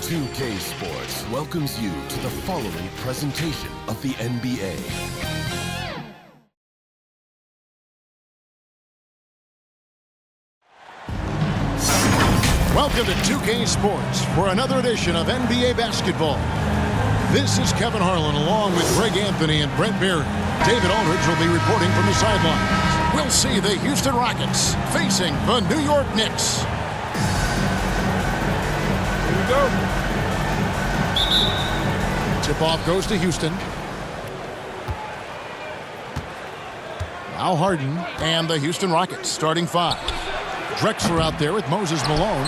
2K Sports welcomes you to the following presentation of the NBA. Welcome to 2K Sports for another edition of NBA basketball. This is Kevin Harlan along with Greg Anthony and Brent Berry. David Aldridge will be reporting from the sidelines. We'll see the Houston Rockets facing the New York Knicks. Here we go. Tip-off goes to Houston. Now Harden and the Houston Rockets starting five. Drexler out there with Moses Malone.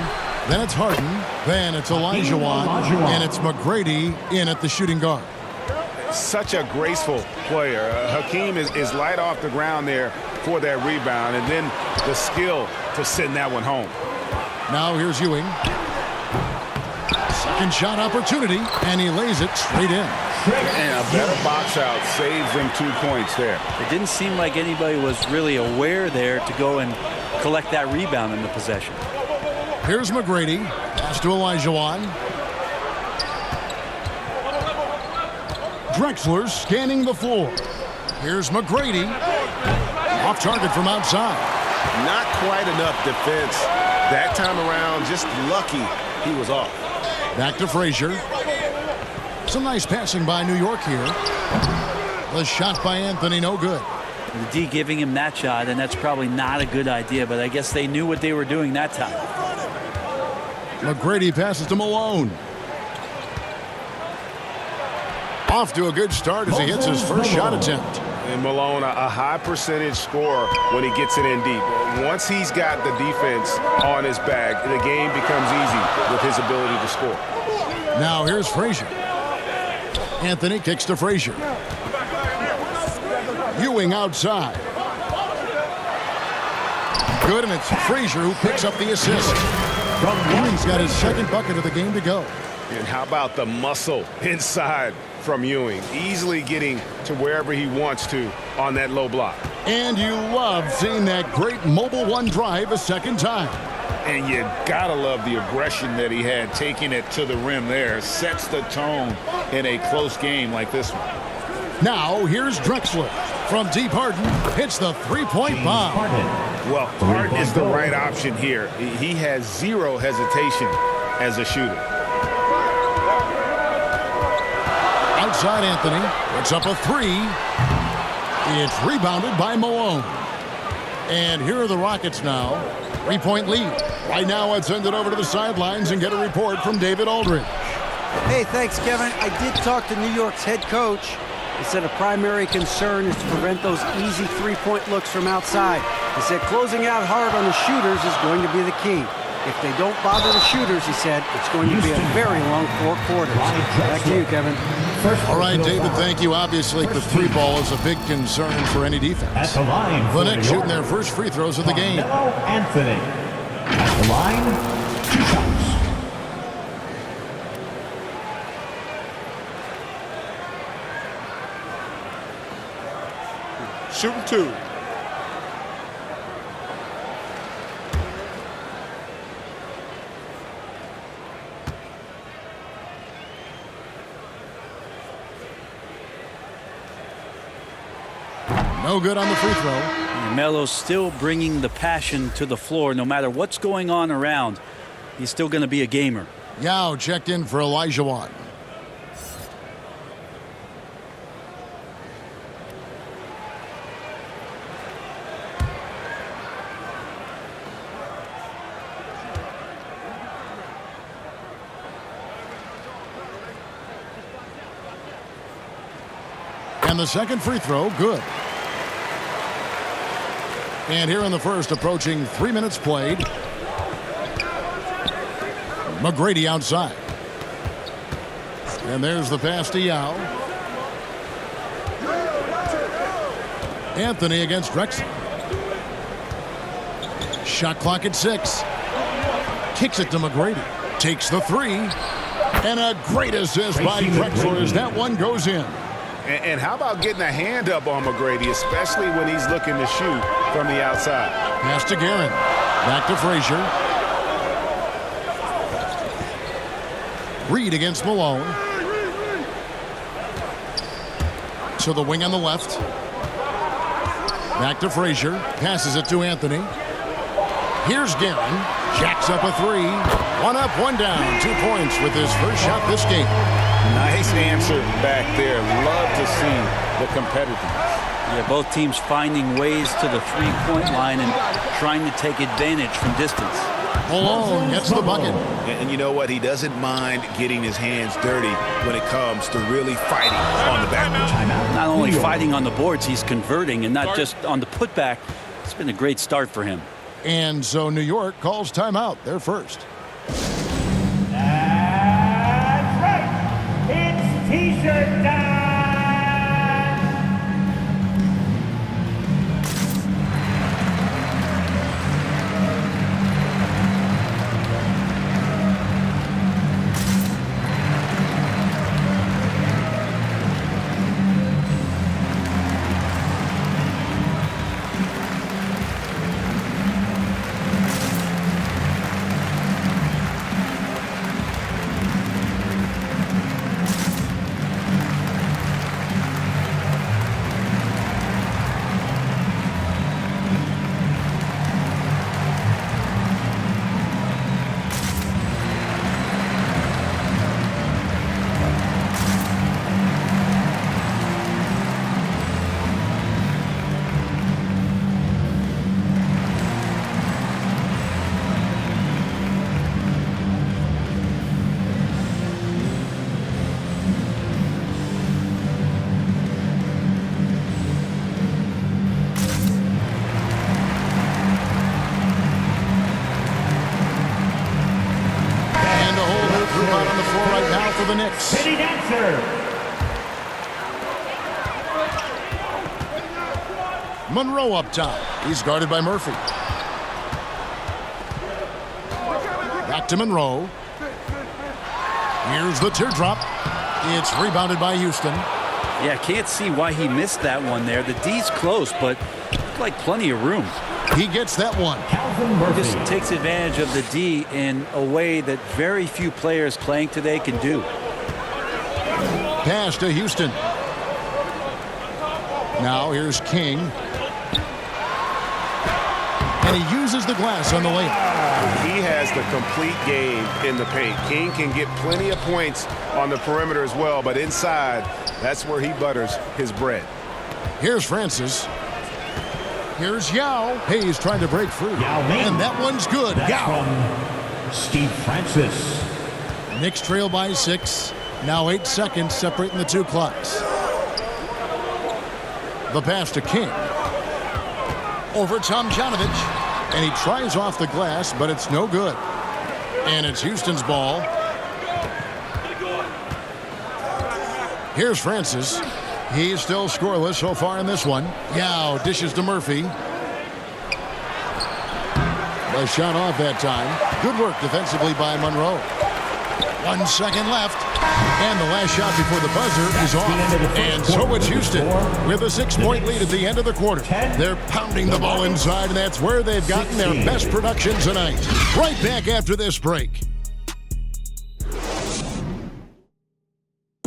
Then it's Harden. Then it's Olajuwon. And it's McGrady in at the shooting guard. Such a graceful player. Hakeem is light off the ground there for that rebound. And then the skill to send that one home. Now here's Ewing. Second shot opportunity. And he lays it straight in. And a better box out saves them 2 points there. It didn't seem like anybody was really aware there to go and collect that rebound in the possession. Here's McGrady. Pass to Olajuwon. Drexler scanning the floor. Here's McGrady. Off target from outside. Not quite enough defense that time around. Just lucky he was off. Back to Frazier. Some nice passing by New York here. The shot by Anthony, no good. The D giving him that shot, and that's probably not a good idea, but I guess they knew what they were doing that time. McGrady passes to Malone. Off to a good start as he hits his first shot attempt. And Malone, a high percentage scorer when he gets it in deep. Once he's got the defense on his back, the game becomes easy with his ability to score. Now here's Frazier. Anthony kicks to Frazier. Ewing outside. Good, and it's Frazier who picks up the assist. Ewing's got his second bucket of the game to go. And how about the muscle inside from Ewing? Easily getting to wherever he wants to on that low block. And you love seeing that great mobile one drive a second time. And you gotta love the aggression that he had taking it to the rim there. Sets the tone in a close game like this one. Now here's Drexler. From deep, Harden hits the three-point bomb. Well, Harden is the right option here. He has zero hesitation as a shooter. Outside Anthony puts up a three. It's rebounded by Malone. And here are the Rockets now. 3-point lead. Right now, let's send it over to the sidelines and get a report from David Aldridge. Hey, thanks, Kevin. I did talk to New York's head coach. He said a primary concern is to prevent those easy three-point looks from outside. He said closing out hard on the shooters is going to be the key. If they don't bother the shooters, he said, it's going to be a very long 4 quarters. Back to you, Kevin. All right, David, thank you. Obviously, the three ball is a big concern for any defense. The Knicks shooting their first free throws of the game. Anthony. At the line, 2 shots. Shooting 2. No good on the free throw. Melo's still bringing the passion to the floor. No matter what's going on around, he's still going to be a gamer. Yao checked in for Olajuwon. And the second free throw, good. And here in the first, approaching 3 minutes played. McGrady outside. And there's the pass to Yao. Anthony against Drexler. Shot clock at 6. Kicks it to McGrady. Takes the three. And a great assist by Drexler as that one goes in. And how about getting a hand up on McGrady, especially when he's looking to shoot from the outside. Pass to Guerin. Back to Frazier. Reed against Malone. To the wing on the left. Back to Frazier. Passes it to Anthony. Here's Guerin. Jacks up a three. One up, one down. 2 points with his first shot this game. Nice answer back there. Love to see the competitiveness. Yeah, both teams finding ways to the three-point line and trying to take advantage from distance. Malone gets the bucket. And you know what? He doesn't mind getting his hands dirty when it comes to really fighting on the backboard. Not only fighting on the boards, he's converting, and not just on the putback. It's been a great start for him. And so New York calls timeout. They're first. That's right. It's T-shirt time. The Knicks. City dancer. Monroe up top. He's guarded by Murphy. Back to Monroe. Here's the teardrop. It's rebounded by Houston. Yeah, can't see why he missed that one there. The D's close, but looked like plenty of room. He gets that one. Just takes advantage of the D in a way that very few players playing today can do. Pass to Houston. Now here's King. And he uses the glass on the layup. He has the complete game in the paint. King can get plenty of points on the perimeter as well, but inside, that's where he butters his bread. Here's Francis. Here's Yao. Hayes trying to break free. And that one's good. Yao. Steve Francis. Knicks trail by 6. Now 8 seconds separating the two clocks. The pass to King. Over Tomjanovich. And he tries off the glass, but it's no good. And it's Houston's ball. Here's Francis. He's still scoreless so far in this one. Yao dishes to Murphy. Nice shot off that time. Good work defensively by Monroe. 1 second left. And the last shot before the buzzer is off. And so it's Houston with a 6-point lead at the end of the quarter. They're pounding the ball inside, and that's where they've gotten their best production tonight. Right back after this break.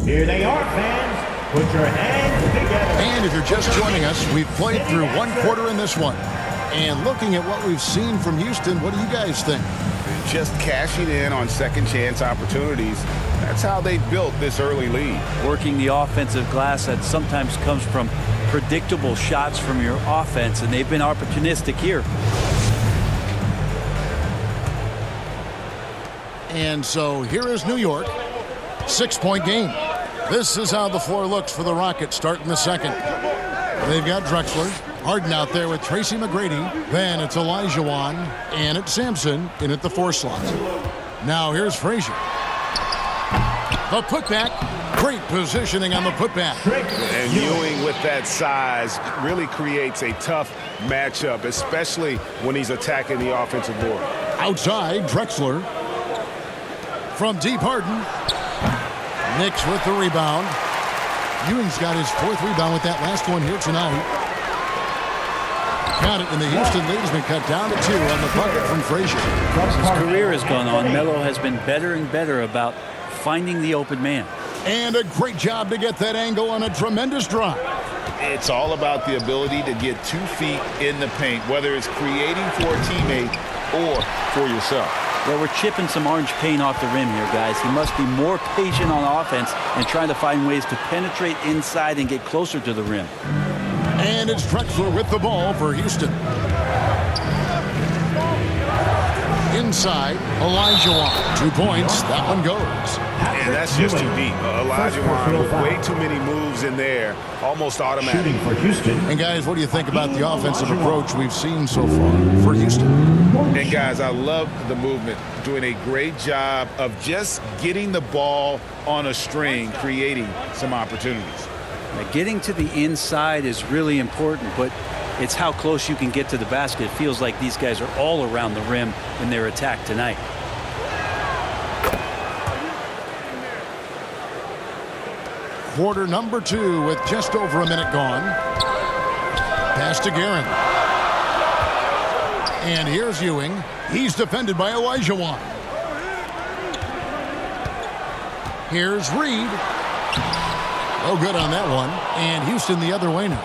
Here they are, fans. Put your hands together. And if you're just joining us, we've played through 1 quarter in this one. And looking at what we've seen from Houston, what do you guys think? Just cashing in on second chance opportunities. That's how they built this early lead. Working the offensive glass that sometimes comes from predictable shots from your offense, and they've been opportunistic here. And so here is New York. 6-point game. This is how the floor looks for the Rockets starting the second. They've got Drexler. Harden out there with Tracy McGrady. Then it's Elijah Wan. And it's Sampson in at the 4 slot. Now here's Frazier. The putback. Great positioning on the putback. And Ewing with that size really creates a tough matchup, especially when he's attacking the offensive board. Outside, Drexler. From deep, Harden. Knicks with the rebound. Ewing's got his 4th rebound with that last one here tonight. Got it, and the Houston lead has been cut down to 2 on the bucket from Frazier. As his career has gone on, Melo has been better and better about finding the open man. And a great job to get that angle on a tremendous drive. It's all about the ability to get 2 feet in the paint, whether it's creating for a teammate or for yourself. Well, we're chipping some orange paint off the rim here, guys. He must be more patient on offense and trying to find ways to penetrate inside and get closer to the rim. And it's Drexler with the ball for Houston. Inside, Olajuwon. 2 points. That one goes. And that's just too deep. Olajuwon with way too many moves in there, almost automatic. Shooting for Houston. And guys, what do you think about the offensive approach we've seen so far for Houston? And guys, I love the movement. Doing a great job of just getting the ball on a string, creating some opportunities. Now, getting to the inside is really important, but it's how close you can get to the basket. It feels like these guys are all around the rim in their attack tonight. Quarter number 2 with just over a minute gone. Pass to Guerin. And here's Ewing. He's defended by Olajuwon. Here's Reed. Oh, good on that one. And Houston the other way now.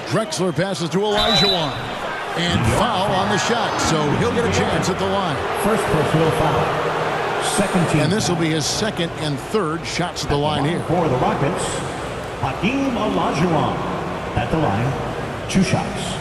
Drexler passes to Olajuwon. And foul on the shot, so he'll get a chance at the line. First personal foul. Second team. And this will be his second and third shots at the line here. For the Rockets, Hakeem Olajuwon at the line. 2 shots.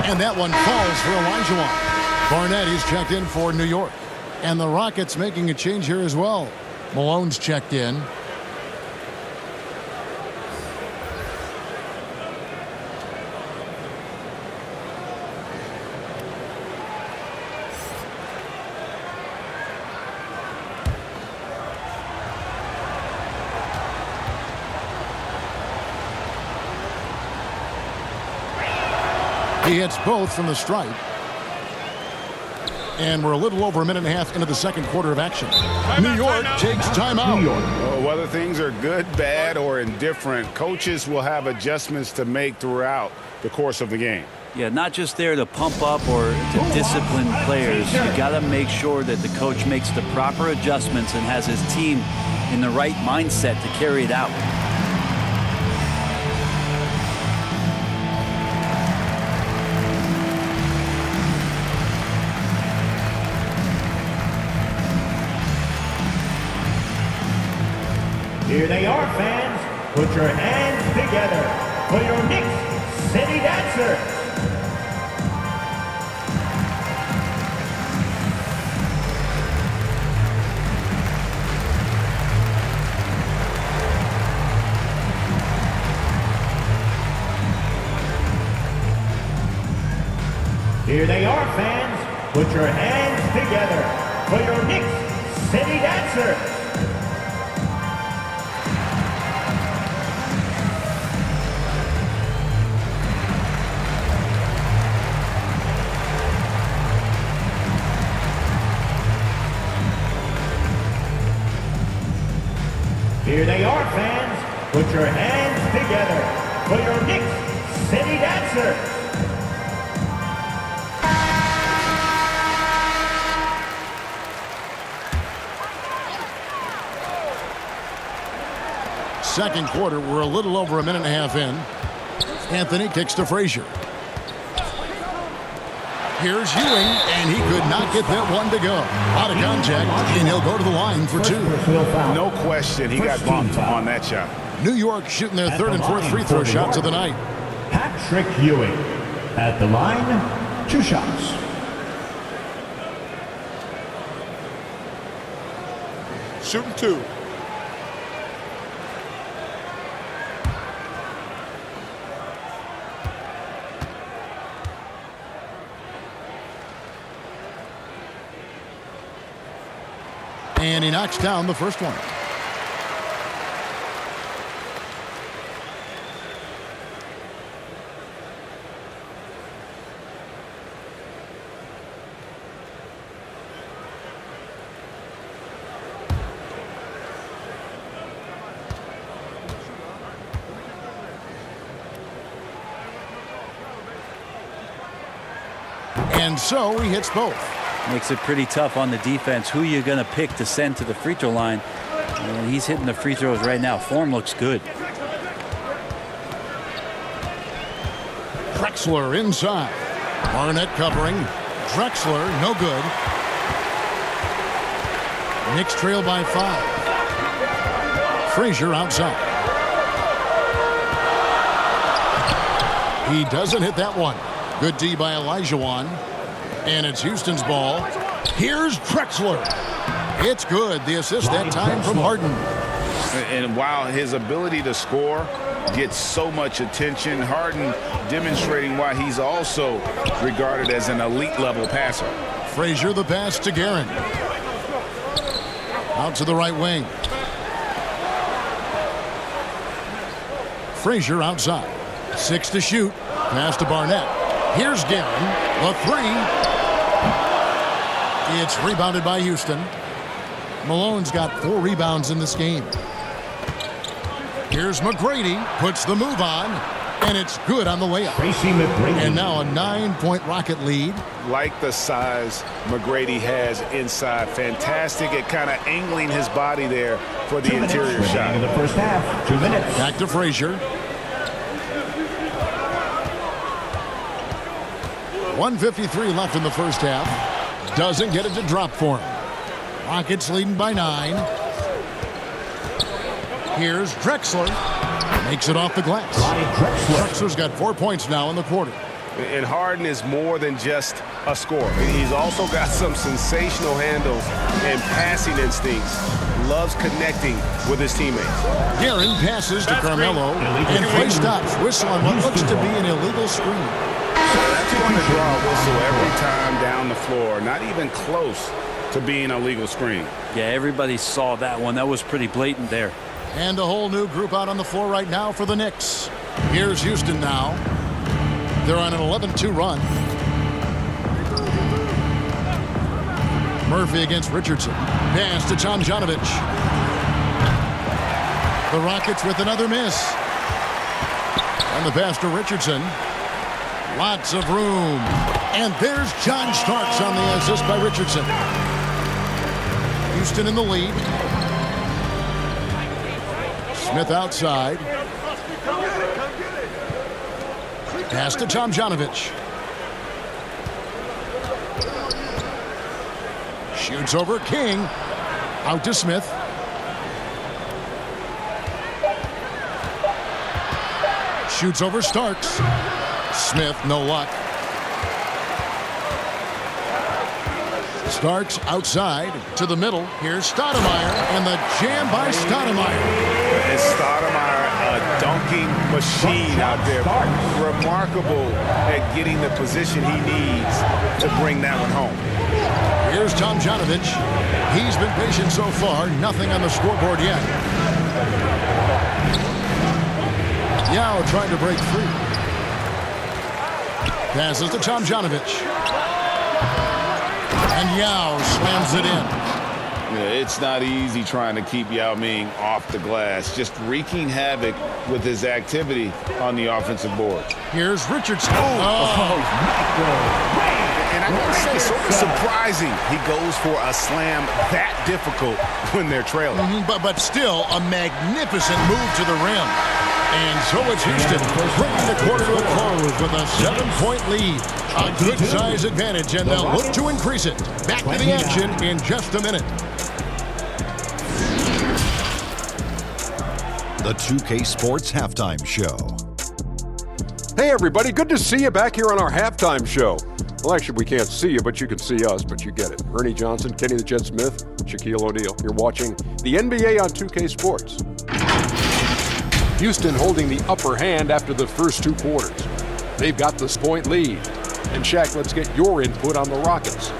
And that one falls for Olajuwon. Barnett is checked in for New York. And the Rockets making a change here as well. Malone's checked in. He hits both from the stripe. And we're a little over a minute and a half into the second quarter of action. New York takes timeout. Whether things are good, bad, or indifferent, coaches will have adjustments to make throughout the course of the game. Yeah, not just there to pump up or to discipline players. You got to make sure that the coach makes the proper adjustments and has his team in the right mindset to carry it out. Here they are, fans. Put your hands together for your Knicks City Dancers. Here they are, fans. Put your hands together for your Knicks City Dancers. Here they are, fans. Put your hands together for your Knicks City Dancers. Second quarter, we're a little over a minute and a half in. Anthony kicks to Frazier. Here's Ewing, and he could not get that one to go. Out of contact, and he'll go to the line for 2. No question, he got bumped on that shot. New York shooting their third and fourth free throw shots of the night. Patrick Ewing at the line. 2 shots. Shooting 2. And he knocks down the first one. And so he hits both. Makes it pretty tough on the defense. Who you going to pick to send to the free throw line? And he's hitting the free throws right now. Form looks good. Drexler inside. Barnett covering. Drexler, no good. Knicks trail by 5. Frazier outside. He doesn't hit that one. Good D by Olajuwon. And it's Houston's ball. Here's Drexler. It's good. The assist that time from Harden. And while his ability to score gets so much attention, Harden demonstrating why he's also regarded as an elite level passer. Frazier the pass to Guerin. Out to the right wing. Frazier outside. 6 to shoot. Pass to Barnett. Here's Guerin. The 3. It's rebounded by Houston. Malone's got 4 rebounds in this game. Here's McGrady. Puts the move on. And it's good on the layup. And now a 9-point Rocket lead. Like the size McGrady has inside. Fantastic at kind of angling his body there for the interior shot. In the first half, 2 minutes. Back to Frazier. 1:53 left in the first half. Doesn't get it to drop for him. Rockets leading by 9. Here's Drexler. Makes it off the glass. Drexler's got 4 points now in the quarter. And Harden is more than just a scorer. He's also got some sensational handles and passing instincts. Loves connecting with his teammates. Guerin passes to Carmelo. And play stops. Whistle on what looks to be an illegal screen. That's going to draw a whistle every time down the floor. Not even close to being a legal screen. Yeah, everybody saw that one. That was pretty blatant there. And a whole new group out on the floor right now for the Knicks. Here's Houston now. They're on an 11-2 run. Murphy against Richardson. Pass to Tomjanovich. The Rockets with another miss. And the pass to Richardson. Lots of room. And there's John Starks on the assist by Richardson. Houston in the lead. Smith outside. Pass to Tomjanovich. Shoots over King. Out to Smith. Shoots over Starks. Smith, no luck. Starks outside to the middle. Here's Stoudemire, and the jam by Stoudemire. And Stoudemire, a dunking machine out there. Remarkable at getting the position he needs to bring that one home. Here's Tomjanovich. He's been patient so far. Nothing on the scoreboard yet. Yao trying to break free. Passes to Tomjanovich. And Yao slams it in. Yeah, it's not easy trying to keep Yao Ming off the glass. Just wreaking havoc with his activity on the offensive board. Here's Richardson. And I gotta say, sort of surprising he goes for a slam that difficult when they're trailing. But still a magnificent move to the rim. And so it's Houston bringing the quarter to a close with a 7-point lead. A good size advantage, and they'll look to increase it. Back to the action in just a minute. The 2K Sports Halftime Show. Hey everybody, good to see you back here on our halftime show. Well, actually, we can't see you, but you can see us, but you get it. Ernie Johnson, Kenny the Jet Smith, Shaquille O'Neal. You're watching the NBA on 2K Sports. Houston holding the upper hand after the first 2 quarters. They've got this point lead. And Shaq, let's get your input on the Rockets.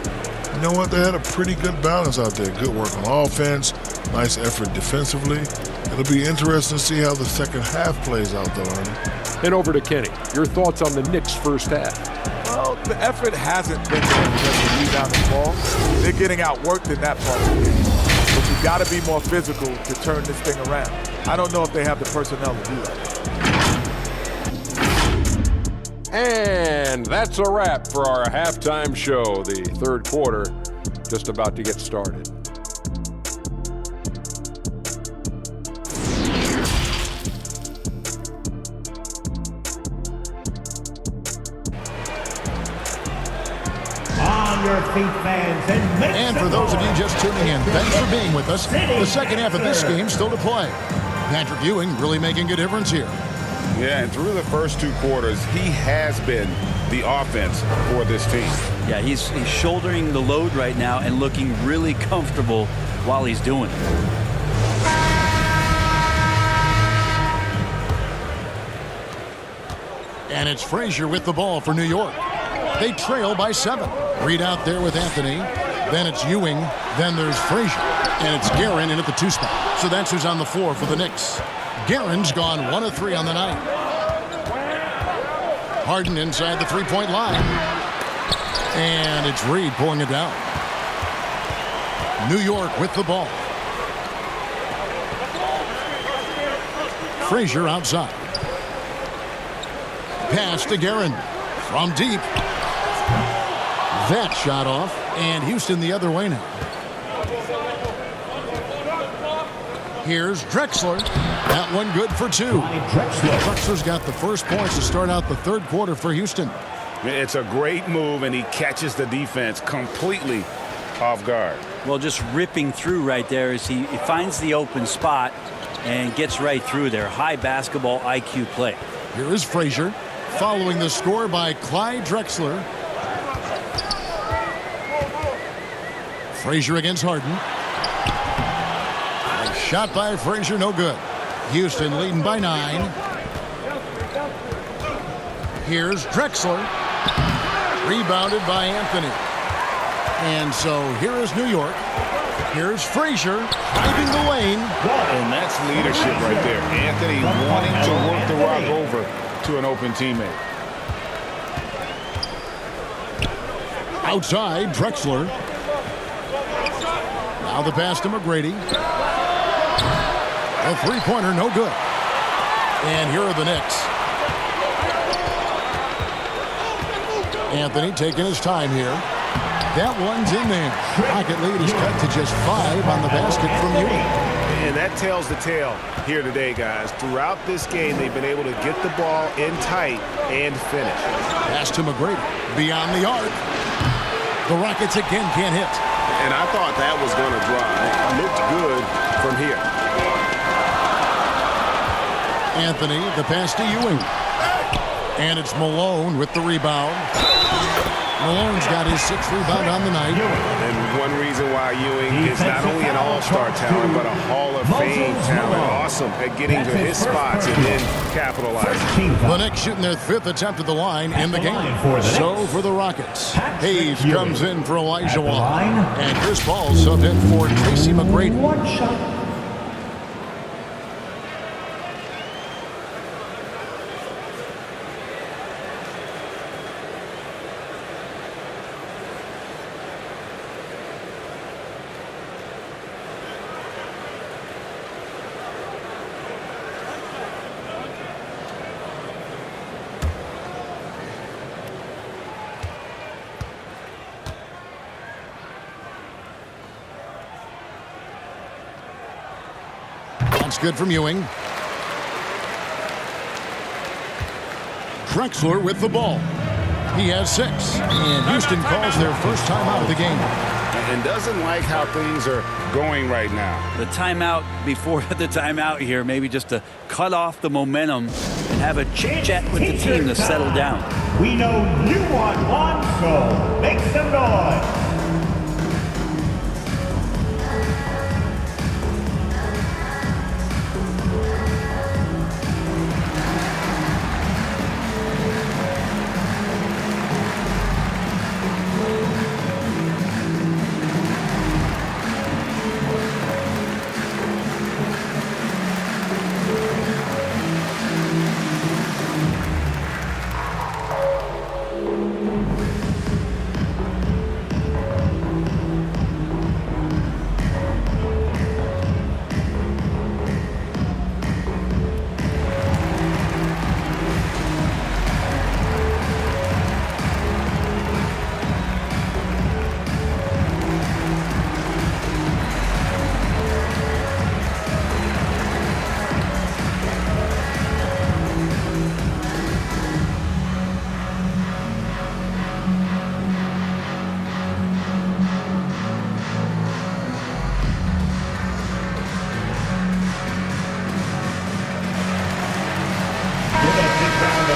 You know what? They had a pretty good balance out there. Good work on offense, nice effort defensively. It'll be interesting to see how the second half plays out, though, Ernie. And over to Kenny. Your thoughts on the Knicks' first half? Well, the effort hasn't been there because of rebounding the ball. They're getting outworked in that part of the game. But you've got to be more physical to turn this thing around. I don't know if they have the personnel to do that. And that's a wrap for our halftime show. The third quarter just about to get started. On your feet, fans, and make And for those of you just tuning in, thanks for being with us. The second half of this game still to play. Patrick Ewing really making a difference here. Yeah, and through the first two quarters, he has been the offense for this team. Yeah, he's shouldering the load right now and looking really comfortable while he's doing it. And it's Frazier with the ball for New York. They trail by 7. Reed out there with Anthony. Then it's Ewing. Then there's Frazier. And it's Guerin in at the 2 spot. So that's who's on the floor for the Knicks. Guerin's gone 1 of 3 on the night. Harden inside the 3-point line. And it's Reed pulling it down. New York with the ball. Frazier outside. Pass to Guerin from deep. That shot off, and Houston the other way now. Here's Drexler. That one good for 2. Drexler's got the first points to start out the third quarter for Houston. It's a great move, and he catches the defense completely off guard. Well, just ripping through right there as he finds the open spot and gets right through there. High basketball IQ play. Here is Frazier, following the score by Clyde Drexler. Frazier against Harden. A shot by Frazier, no good. Houston leading by 9. Here's Drexler. Rebounded by Anthony. And so here is New York. Here's Frazier driving the lane. And that's leadership right there. Anthony wanting to work the rock over to an open teammate. Outside, Drexler. Now the pass to McGrady. A 3-pointer, no good. And here are the Knicks. Anthony taking his time here. That one's in there. Rocket lead is cut to just 5 on the basket from Ewing. And that tells the tale here today, guys. Throughout this game, they've been able to get the ball in tight and finish. Pass to McGrady. Beyond the arc. The Rockets again can't hit. And I thought that was going to drive. It looked good from here. Anthony, the pass to Ewing. And it's Malone with the rebound. Malone's got his 6th rebound on the night. And one reason why Ewing is not only an all-star talent, but a Hall of Fame talent. Awesome at getting to his spots and then capitalizing. The Knicks shooting their 5th attempt at the line in the game. So for the Rockets, Hayes comes in for Elijah Wall. And Chris Paul subbed in for Tracy McGrady. 1 shot. That's good from Ewing. Drexler with the ball. He has 6. And Houston calls their first timeout of the game. And doesn't like how things are going right now. The timeout before the timeout here, maybe just to cut off the momentum and have a chit-chat with the team to settle down. We know you want one, so make some noise.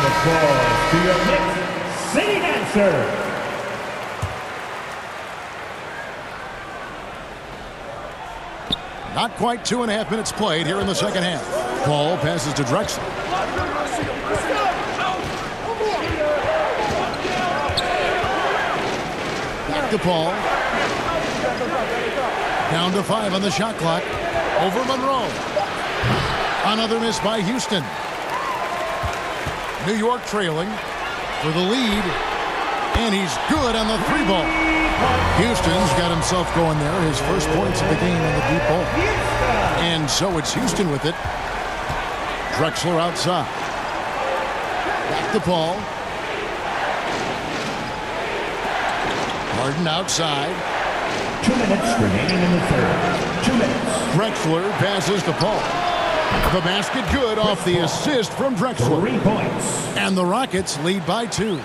of applause to your Knicks City Dancer. Not quite 2.5 minutes played here in the second half. Paul passes to Drexler. Back to Paul. Down to 5 on the shot clock. Over Monroe. Another miss by Houston. New York trailing for the lead. And he's good on the 3-ball. Houston's got himself going there. His first points of the game on the deep ball. And so it's Houston with it. Drexler outside. Back to Paul. Harden outside. 2 minutes remaining in the third. 2 minutes. Drexler passes to Paul. The basket good off the assist from Drexler. 3 points. And the Rockets lead by 2.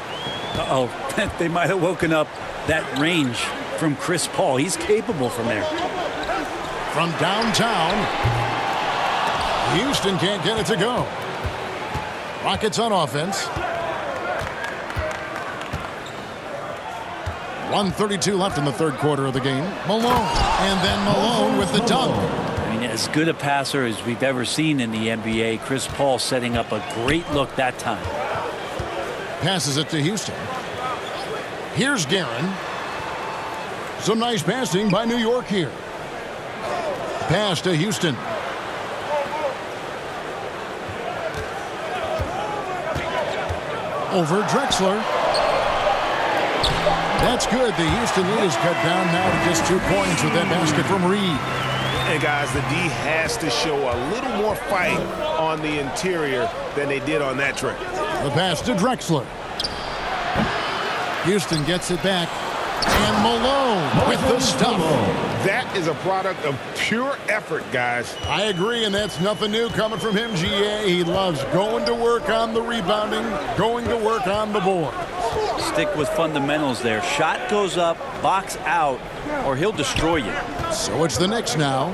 Uh-oh, they might have woken up that range from Chris Paul. He's capable from there. From downtown, Houston can't get it to go. Rockets on offense. 1:32 left in the third quarter of the game. Malone, and then Malone with the dunk. I mean, as good a passer as we've ever seen in the NBA, Chris Paul setting up a great look that time. Passes it to Houston. Here's Guerin. Some nice passing by New York here. Pass to Houston. Over Drexler. That's good. The Houston lead is cut down now to just 2 points with that basket from Reed. And guys, the D has to show a little more fight on the interior than they did on that trip. The pass to Drexler. Houston gets it back. And Malone with the stuff. That is a product of pure effort, guys. I agree, and that's nothing new coming from him, GA. He loves going to work on the rebounding, going to work on the board. Stick with fundamentals there. Shot goes up, box out, or he'll destroy you. So it's the Knicks now,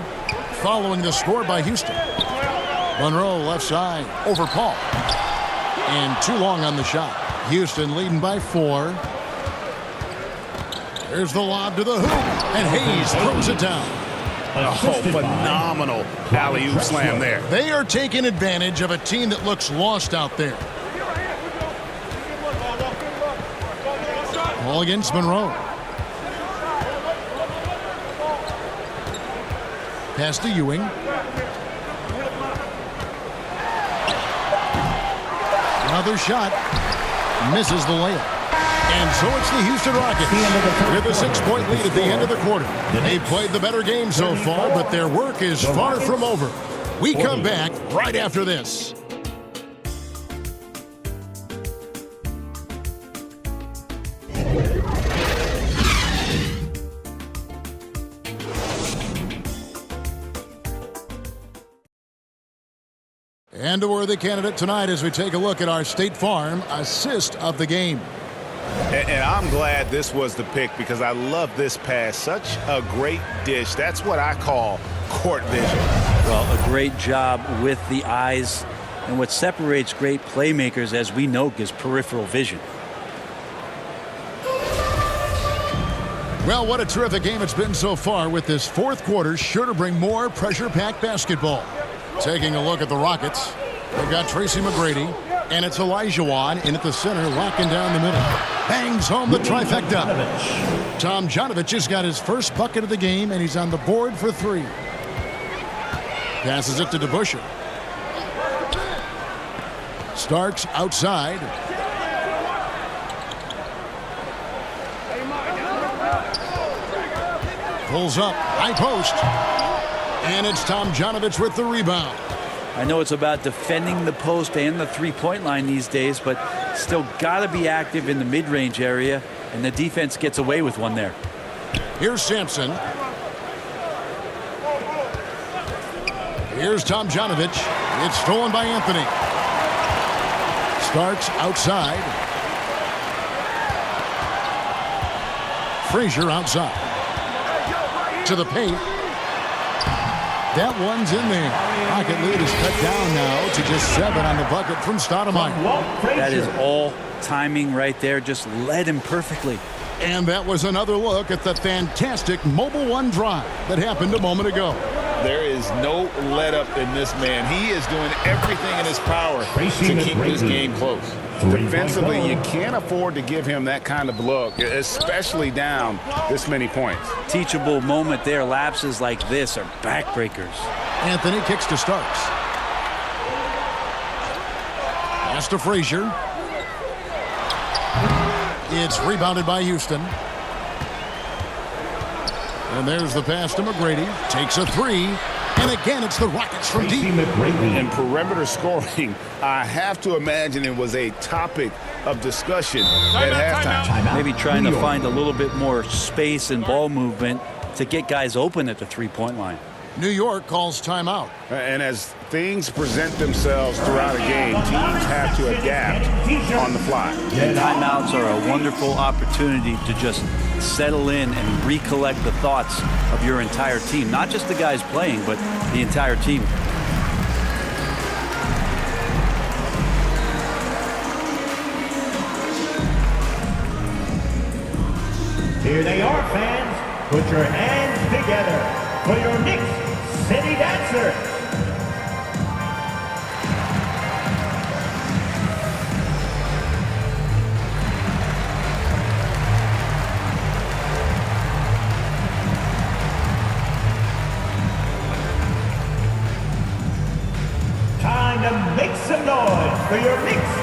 following the score by Houston. Monroe left side over Paul. And too long on the shot. Houston leading by 4. There's the lob to the hoop, and Hayes throws it down. Oh, phenomenal alley-oop slam there. They are taking advantage of a team that looks lost out there. Ball against Monroe. Pass to Ewing. Another shot. Misses the layup. And so it's the Houston Rockets with a 6-point lead at the end of the quarter. They've played the better game so far, but their work is far from over. We come back right after this. And a worthy candidate tonight as we take a look at our State Farm assist of the game. And I'm glad this was the pick because I love this pass. Such a great dish. That's what I call court vision. Well, a great job with the eyes. And what separates great playmakers, as we know, is peripheral vision. Well, what a terrific game it's been so far, with this fourth quarter sure to bring more pressure-packed basketball. Taking a look at the Rockets, they've got Tracy McGrady, and it's Elijah Wan in at the center, locking down the middle. Bangs home the trifecta. Tomjanovich has got his first bucket of the game, and he's on the board for 3. Passes it to DeBusschere. Starks outside. Pulls up, high post. And it's Tomjanovich with the rebound. I know it's about defending the post and the three-point line these days, but still got to be active in the mid-range area, and the defense gets away with one there. Here's Sampson. Here's Tomjanovich. It's stolen by Anthony. Starks outside. Frazier outside. To the paint. That one's in there. Pocket lead is cut down now to just 7 on the bucket from Stoudemire. That is all timing right there. Just led him perfectly. And that was another look at the fantastic Mobile One drive that happened a moment ago. There is no let-up in this man. He is doing everything in his power to keep this game close. Defensively, you can't afford to give him that kind of look, especially down this many points. Teachable moment there. Lapses like this are backbreakers. Anthony kicks to Starks. Pass to Frazier. It's rebounded by Houston. And there's the pass to McGrady. Takes a 3. And again, it's the Rockets from deep. In perimeter scoring, I have to imagine it was a topic of discussion at halftime. Maybe trying to find a little bit more space and ball movement to get guys open at the three-point line. New York calls timeout. And as things present themselves throughout a game, teams have to adapt on the fly. And timeouts are a wonderful opportunity to just settle in and recollect the thoughts of your entire team. Not just the guys playing, but the entire team. Here they are, fans. Put your hands together for your Knicks City Dancers. Time to make some noise for your Knicks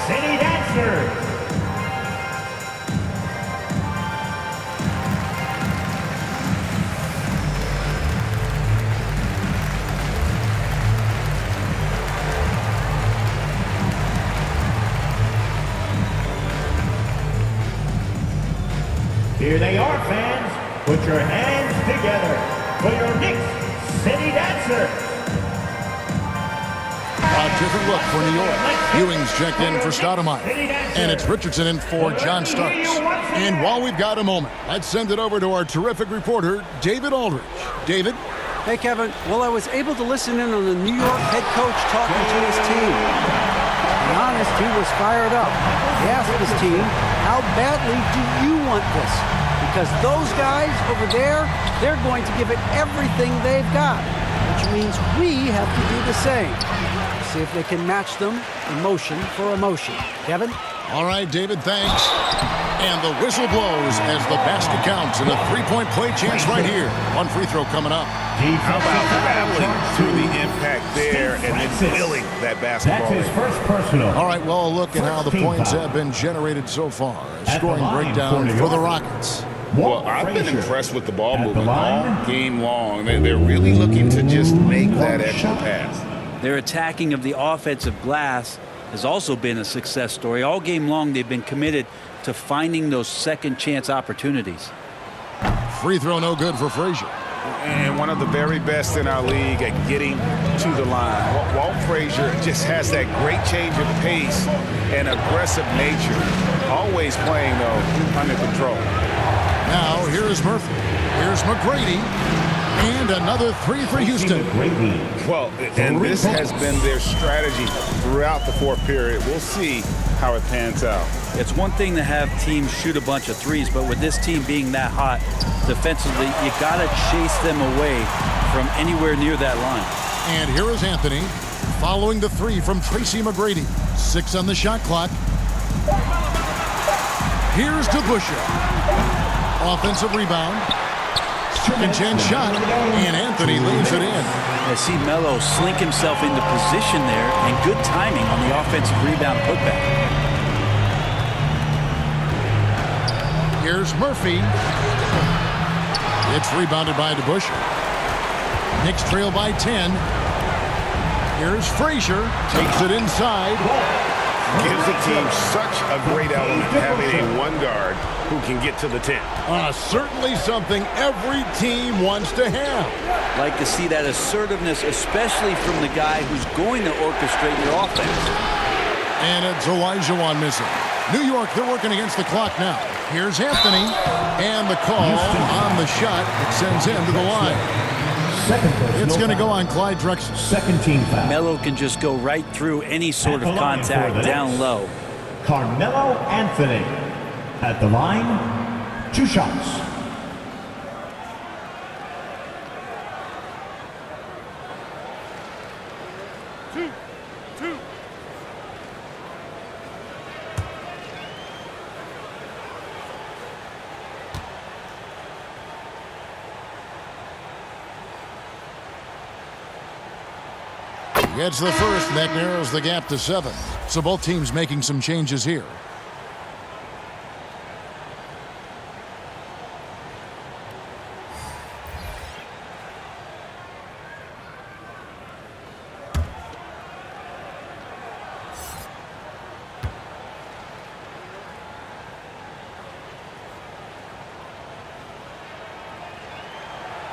City Dancers. Here they are, fans. Put your hands together for your Knicks City Dancers. A different look for New York. Ewing's checked in for Stoudemire. And it's Richardson in for John Starks. And while we've got a moment, let's send it over to our terrific reporter, David Aldridge. David? Hey, Kevin. Well, I was able to listen in on the New York head coach talking to his team. To be honest, he was fired up. He asked his team, how badly do you want this? Because those guys over there, they're going to give it everything they've got, which means we have to do the same. See if they can match them emotion for emotion. Kevin? All right, David, thanks. And the whistle blows as the basket counts and a three-point play chance right here. One free throw coming up. How about battling through the impact there and then filling that basketball? That's his first personal. All right, well, a look at how the points have been generated so far. A scoring breakdown for the Rockets. Well, I've been impressed with the ball movement all game long. They're really looking to just make that extra pass. Their attacking of the offensive glass has also been a success story. All game long, they've been committed to finding those second chance opportunities. Free throw no good for Frazier. And one of the very best in our league at getting to the line. Walt Frazier just has that great change of pace and aggressive nature. Always playing, though, under control. Now, here is Murphy. Here's McGrady. And another 3 for Houston. Well, and this has been their strategy throughout the fourth period. We'll see how it pans out. It's one thing to have teams shoot a bunch of threes, but with this team being that hot defensively, you got to chase them away from anywhere near that line. And here is Anthony following the 3 from Tracy McGrady. 6 on the shot clock. Here's DeBusschere. Offensive rebound. Second chance shot, and Anthony leaves it in. I see Melo slink himself into position there, and good timing on the offensive rebound putback. Here's Murphy. It's rebounded by DeBusschere. Knicks trail by 10. Here's Frazier. Takes it inside. Gives the team such a great element having a one guard who can get to the 10. Certainly something every team wants to have. Like to see that assertiveness, especially from the guy who's going to orchestrate your offense. And it's Elijah Wan missing. New York, they're working against the clock now. Here's Anthony, and the call on the shot that sends him to the line. Second personal It's going to foul. go on Clyde Drexel. Second team foul. Melo can just go right through any sort At of the line contact for the down Knicks, low. Carmelo Anthony. At the line, 2 shots. Gets the first, and that narrows the gap to 7. So both teams making some changes here.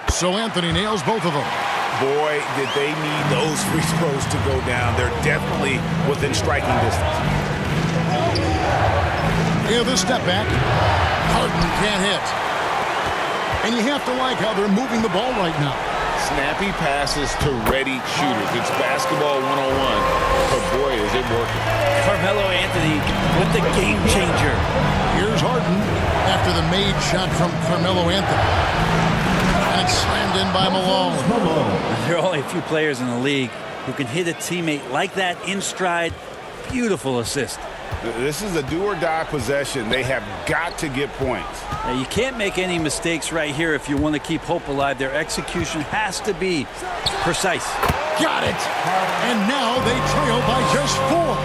So Anthony nails both of them. Boy, did they need those free throws to go down. They're definitely within striking distance. Here's the step back. Harden can't hit. And you have to like how they're moving the ball right now. Snappy passes to ready shooters. It's basketball 101, but boy, is it working. Carmelo Anthony with the game changer. Here's Harden after the made shot from Carmelo Anthony. And it's slammed in by Malone. There are only a few players in the league who can hit a teammate like that in stride. Beautiful assist. This is a do-or-die possession. They have got to get points. Now, you can't make any mistakes right here if you want to keep hope alive. Their execution has to be precise. Got it. And now they trail by just 4.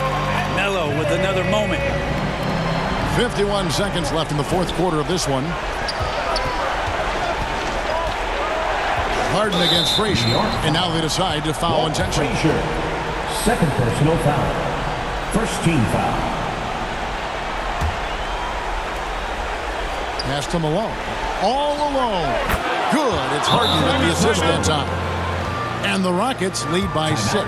Melo with another moment. 51 seconds left in the fourth quarter of this one. Harden against Frazier, and now they decide to foul intentionally. Frazier. Second personal foul. First team foul. Pass to Malone. All alone. Good. It's Harden with the assist that time. And the Rockets lead by 6.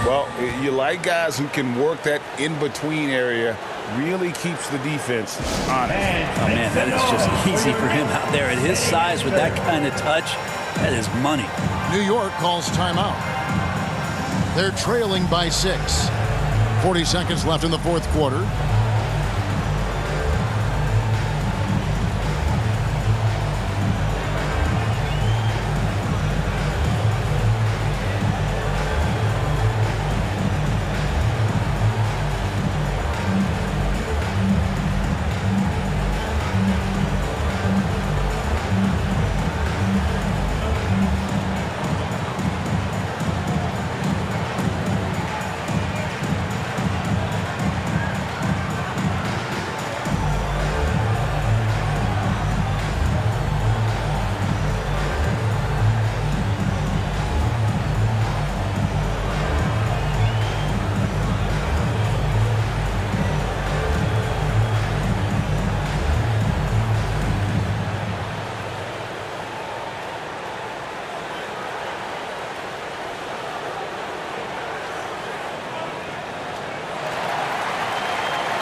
Well, you like guys who can work that in-between area. Really keeps the defense honest. Oh, man, that is just easy for him out there. At his size with that kind of touch, that is money. New York calls timeout. They're trailing by 6. 40 seconds left in the fourth quarter.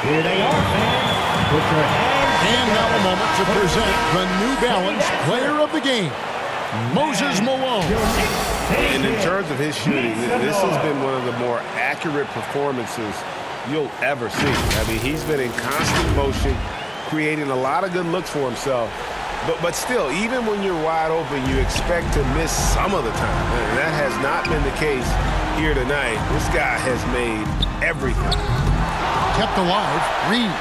Here they are, fans. Put your hands And now a moment to present the New Balance Player of the Game, Moses Malone. And in terms of his shooting, this has been one of the more accurate performances you'll ever see. I mean, he's been in constant motion, creating a lot of good looks for himself. But still, even when you're wide open, you expect to miss some of the time. And that has not been the case here tonight. This guy has made everything. Kept alive, Reed.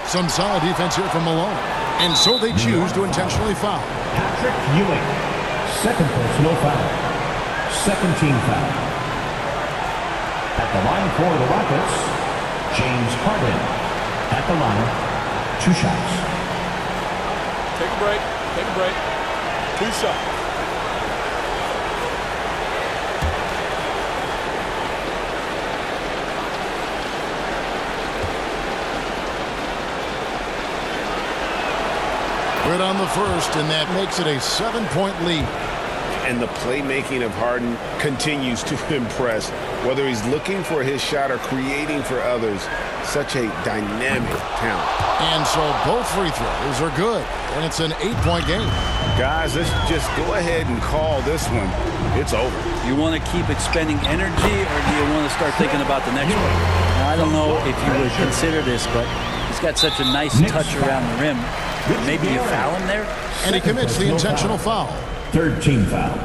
Some solid defense here from Malone. And so they choose to intentionally foul. Patrick Ewing. Second personal foul. Second team foul. At the line for the Rockets, James Harden. At the line, 2 shots. Take a break. Take a break. 2 shots. Right on the first, and that makes it a 7-point lead. And the playmaking of Harden continues to impress. Whether he's looking for his shot or creating for others, such a dynamic talent. And so both free throws are good, and it's an 8-point game. Guys, let's just go ahead and call this one. It's over. You want to keep expending energy, or do you want to start thinking about the next one? Now, I don't know if you would consider this, but he's got such a nice touch around the rim. Maybe you foul him there? And he commits the intentional foul. Third team foul.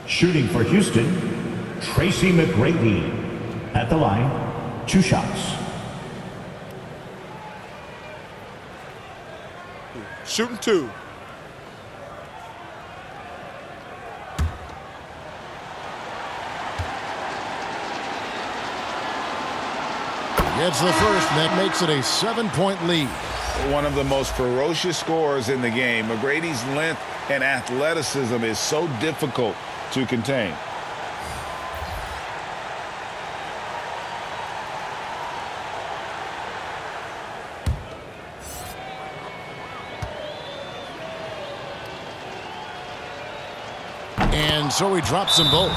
Shooting for Houston, Tracy McGrady. At the line, 2 shots. Shooting 2. Gets the first, and that makes it a 7-point lead. One of the most ferocious scorers in the game. McGrady's length and athleticism is so difficult to contain. And so he drops them both.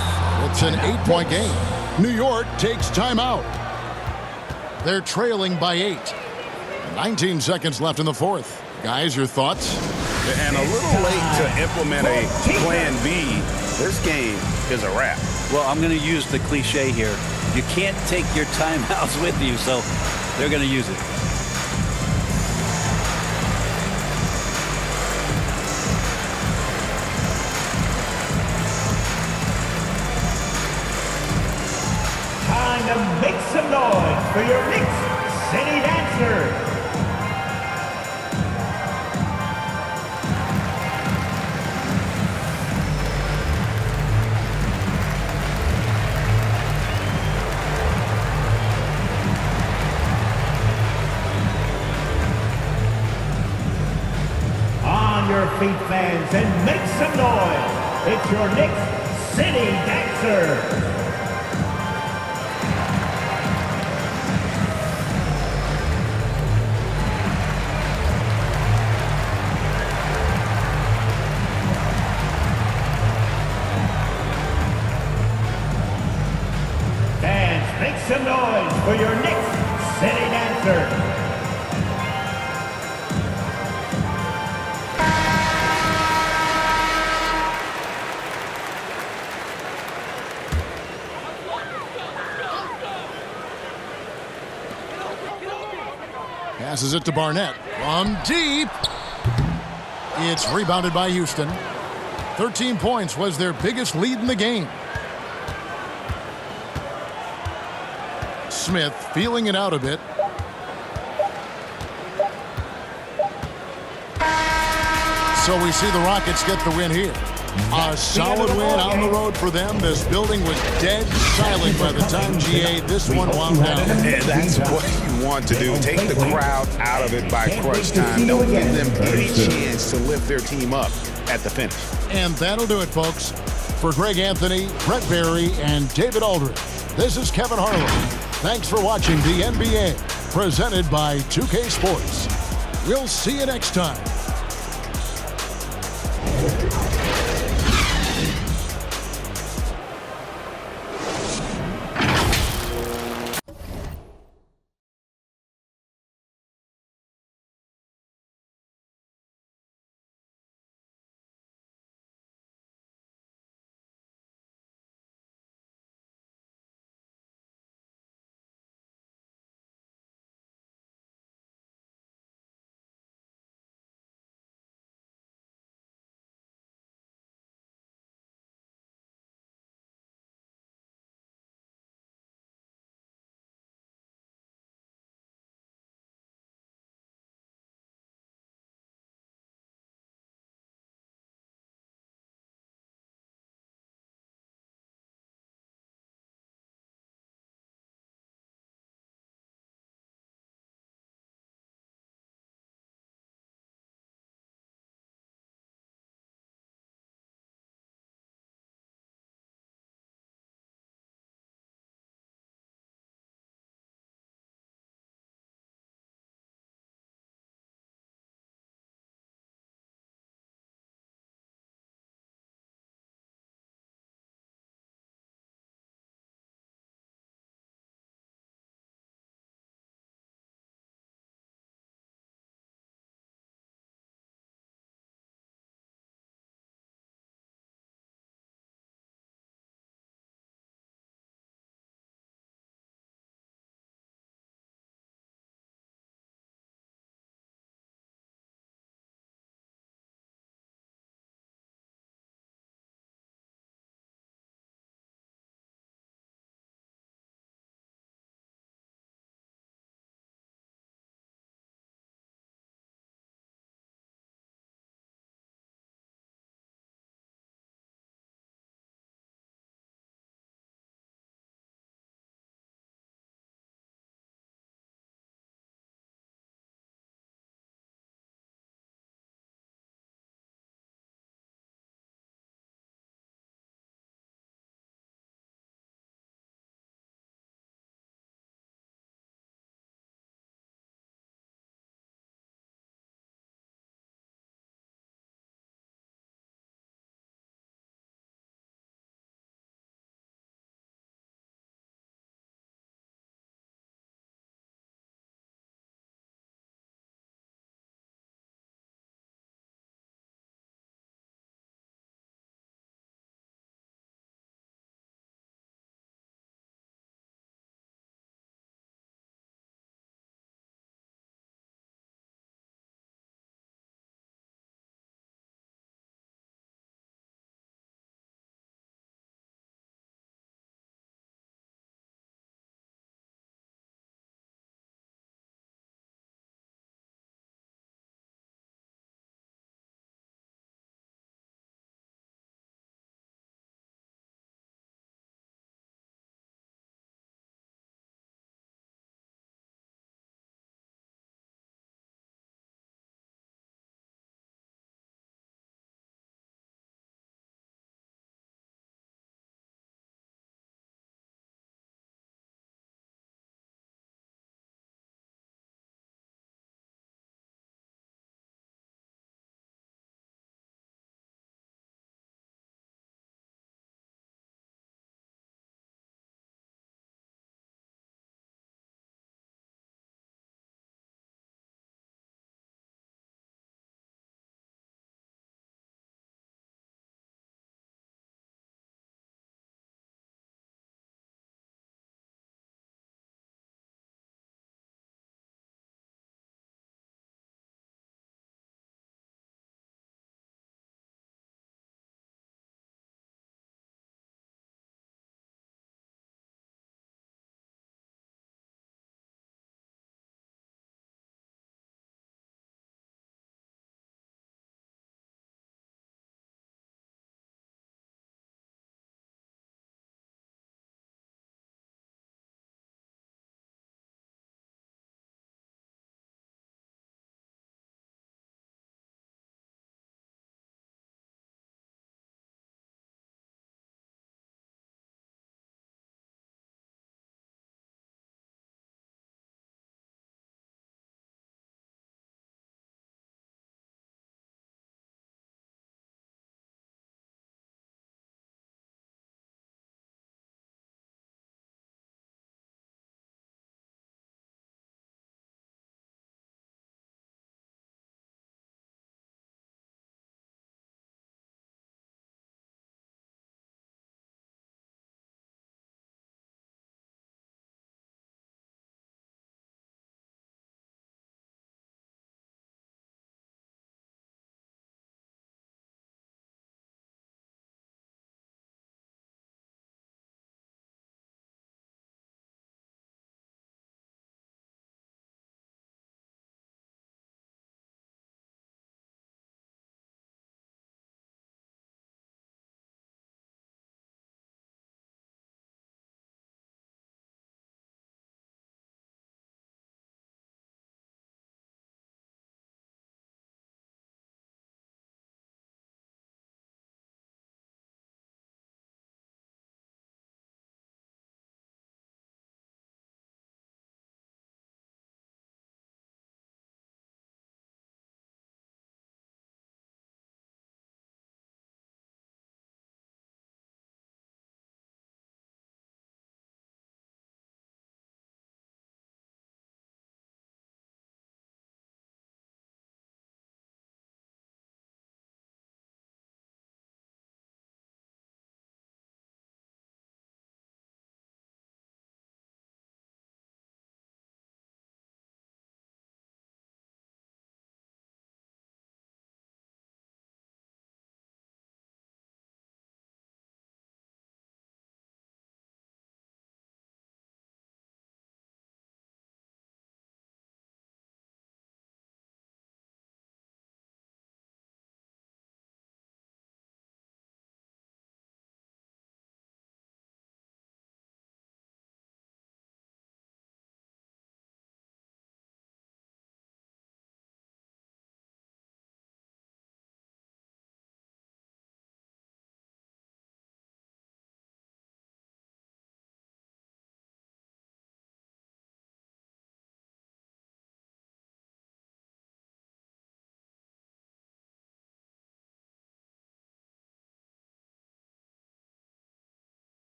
It's an 8-point game. New York takes timeout. They're trailing by 8. 19 seconds left in the fourth. Guys, your thoughts? And a little late to implement a plan B. This game is a wrap. Well, I'm going to use the cliche here. You can't take your timeouts with you, so they're going to use it. Time to make some noise for your Knicks City Dancers. On your feet, fans, and make some noise. It's your Knicks City Dancers. Make some noise for your Knicks City Dancers. Passes it to Barnett. From deep. It's rebounded by Houston. 13 points was their biggest lead in the game. Smith feeling it out a bit. So we see the Rockets get the win here. A solid win on the road for them. This building was dead silent by the time GA this one wound down. And that's what you want to do. Take the crowd out of it by crunch time. Don't give them any chance to lift their team up at the finish. And that'll do it, folks. For Greg Anthony, Brett Barry, and David Aldridge, this is Kevin Harlan. Thanks for watching the NBA, presented by 2K Sports. We'll see you next time.